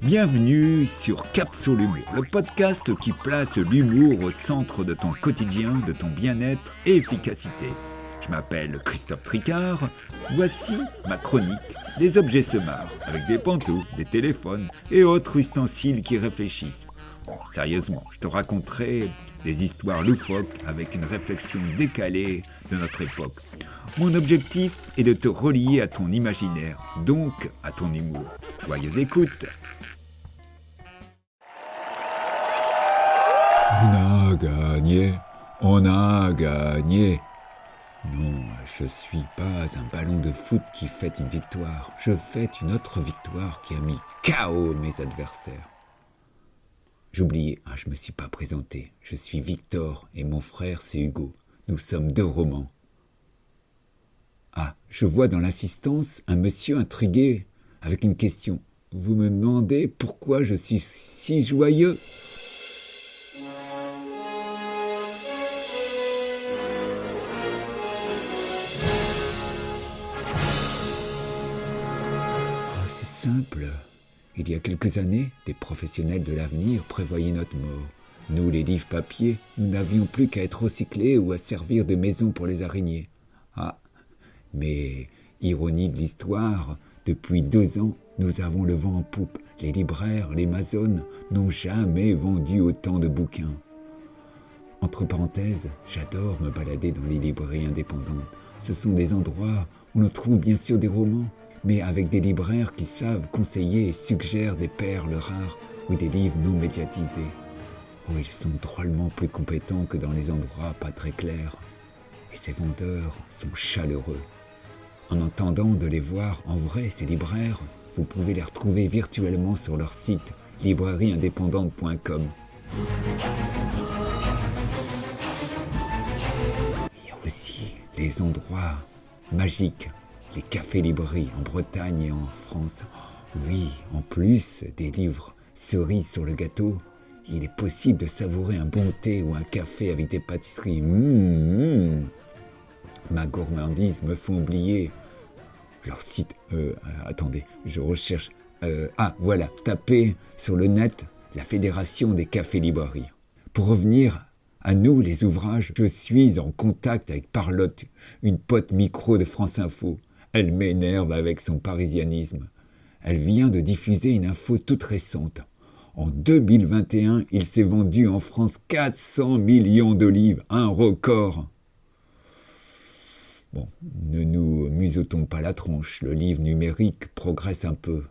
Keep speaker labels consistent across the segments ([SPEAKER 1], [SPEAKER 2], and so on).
[SPEAKER 1] Bienvenue sur Cap sur l'humour, le podcast qui place l'humour au centre de ton quotidien, de ton bien-être et efficacité. Je m'appelle Christophe Tricard, voici ma chronique des objets se marrent, avec des pantoufles, des téléphones et autres ustensiles qui réfléchissent. Bon, sérieusement, je te raconterai des histoires loufoques avec une réflexion décalée de notre époque. Mon objectif est de te relier à ton imaginaire, donc à ton humour. Joyeuse écoute! On a gagné. Non, je suis pas un ballon de foot qui fête une victoire. Je fête une autre victoire qui a mis KO mes adversaires. J'oubliais, je me suis pas présenté. Je suis Victor et mon frère c'est Hugo. Nous sommes deux romans. Je vois dans l'assistance un monsieur intrigué avec une question. Vous me demandez pourquoi je suis si joyeux ? Simple. Il y a quelques années, des professionnels de l'avenir prévoyaient notre mort. Nous, les livres papier, nous n'avions plus qu'à être recyclés ou à servir de maison pour les araignées. Mais, ironie de l'histoire, depuis 2 ans, nous avons le vent en poupe. Les libraires, les maçonnes n'ont jamais vendu autant de bouquins. Entre parenthèses, j'adore me balader dans les librairies indépendantes. Ce sont des endroits où l'on trouve bien sûr des romans, mais avec des libraires qui savent conseiller et suggèrent des perles rares ou des livres non médiatisés. Ils sont drôlement plus compétents que dans les endroits pas très clairs. Et ces vendeurs sont chaleureux. En attendant de les voir en vrai, ces libraires, vous pouvez les retrouver virtuellement sur leur site librairieindépendante.com. Il y a aussi les endroits magiques. Les cafés-librairies en Bretagne et en France. Oui, en plus des livres cerises sur le gâteau, il est possible de savourer un bon thé ou un café avec des pâtisseries. Ma gourmandise me fait oublier leur site. Attendez, je recherche. Voilà, tapez sur le net la Fédération des cafés-librairies. Pour revenir à nous, les ouvrages, je suis en contact avec Parlotte, une pote micro de France Info. Elle m'énerve avec son parisianisme. Elle vient de diffuser une info toute récente. En 2021, il s'est vendu en France 400 millions de livres, un record. Bon, ne nous musotons pas la tronche, le livre numérique progresse un peu,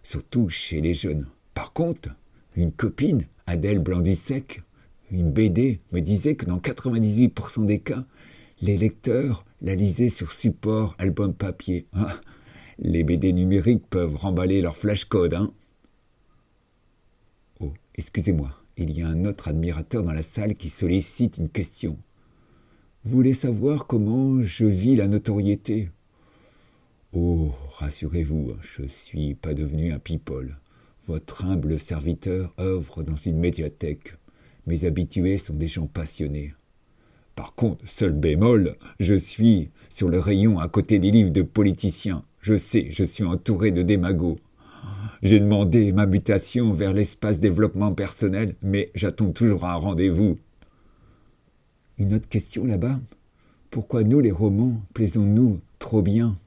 [SPEAKER 1] surtout chez les jeunes. Par contre, une copine, Adèle Blanc-du-Sec, une BD, me disait que dans 98% des cas, les lecteurs la lisaient sur support album papier. Les BD numériques peuvent remballer leur flashcode, excusez-moi, il y a un autre admirateur dans la salle qui sollicite une question. Vous voulez savoir comment je vis la notoriété ? Rassurez-vous, je suis pas devenu un people. Votre humble serviteur œuvre dans une médiathèque. Mes habitués sont des gens passionnés. Par contre, seul bémol, je suis sur le rayon à côté des livres de politiciens. Je sais, je suis entouré de démagos. J'ai demandé ma mutation vers l'espace développement personnel, mais j'attends toujours un rendez-vous. Une autre question là-bas ? Pourquoi nous, les romans, plaisons-nous trop bien ?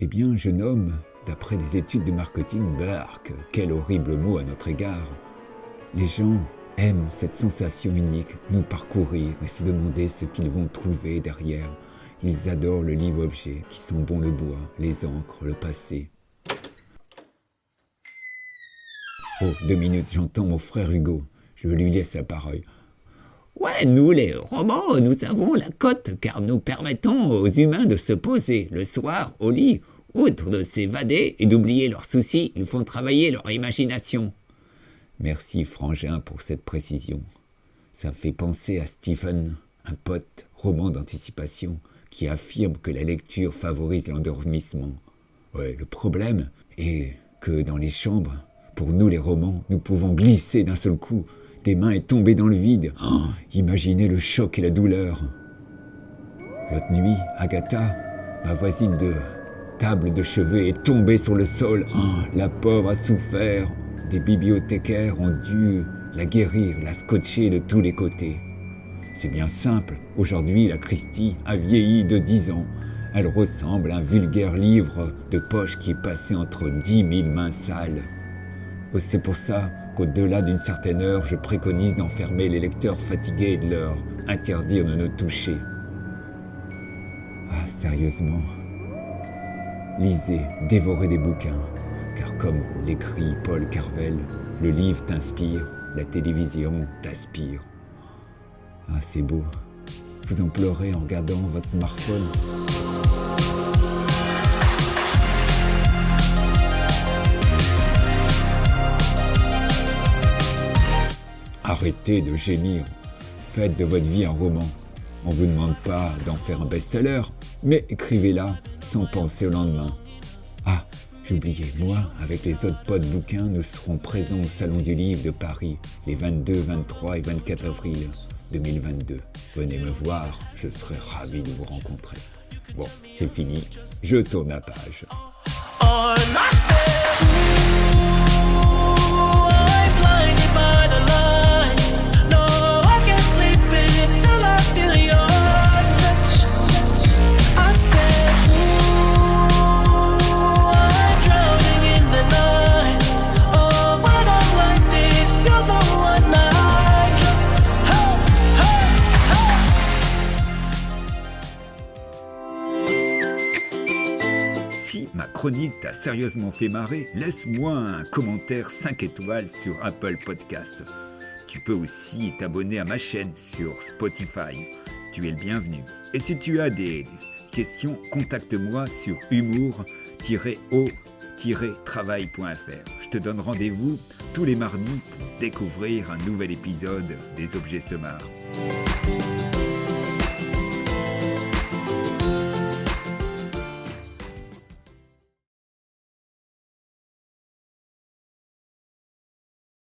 [SPEAKER 1] Eh bien, jeune homme, d'après des études de marketing, quel horrible mot à notre égard. Les gens aiment cette sensation unique, nous parcourir et se demander ce qu'ils vont trouver derrière. Ils adorent le livre-objet, qui sent bon le bois, les encres, le passé. 2 minutes, j'entends mon frère Hugo. Je lui laisse la parole.
[SPEAKER 2] Ouais, nous les robots, nous avons la cote car nous permettons aux humains de se poser le soir au lit. Outre de s'évader et d'oublier leurs soucis, ils font travailler leur imagination.
[SPEAKER 1] Merci Frangin pour cette précision. Ça me fait penser à Stephen, un pote, roman d'anticipation, qui affirme que la lecture favorise l'endormissement. Ouais, le problème est que dans les chambres, pour nous les romans, nous pouvons glisser d'un seul coup des mains est tombée dans le vide. Oh, imaginez le choc et la douleur. L'autre nuit, Agatha, ma voisine de table de chevet, est tombée sur le sol. Oh, la pauvre a souffert. Des bibliothécaires ont dû la guérir, la scotcher de tous les côtés. C'est bien simple. Aujourd'hui, la Christie a vieilli de 10 ans. Elle ressemble à un vulgaire livre de poche qui est passé entre 10 000 mains sales. C'est pour ça qu'au-delà d'une certaine heure, je préconise d'enfermer les lecteurs fatigués et de leur interdire de nous toucher. Ah, sérieusement, lisez, dévorez des bouquins, car comme l'écrit Paul Carvel, le livre t'inspire, la télévision t'aspire. Ah, c'est beau. Vous en pleurez en regardant votre smartphone. Arrêtez de gémir. Faites de votre vie un roman. On ne vous demande pas d'en faire un best-seller, mais écrivez-la sans penser au lendemain. Ah, j'oubliais, moi, avec les autres potes bouquins, nous serons présents au Salon du Livre de Paris les 22, 23 et 24 avril 2022. Venez me voir, je serai ravi de vous rencontrer. Bon, c'est fini, je tourne la page. Si ma chronique t'a sérieusement fait marrer, laisse-moi un commentaire 5 étoiles sur Apple Podcast. Tu peux aussi t'abonner à ma chaîne sur Spotify. Tu es le bienvenu. Et si tu as des questions, contacte-moi sur humour-o-travail.fr. Je te donne rendez-vous tous les mardis pour découvrir un nouvel épisode des Objets Sommaires.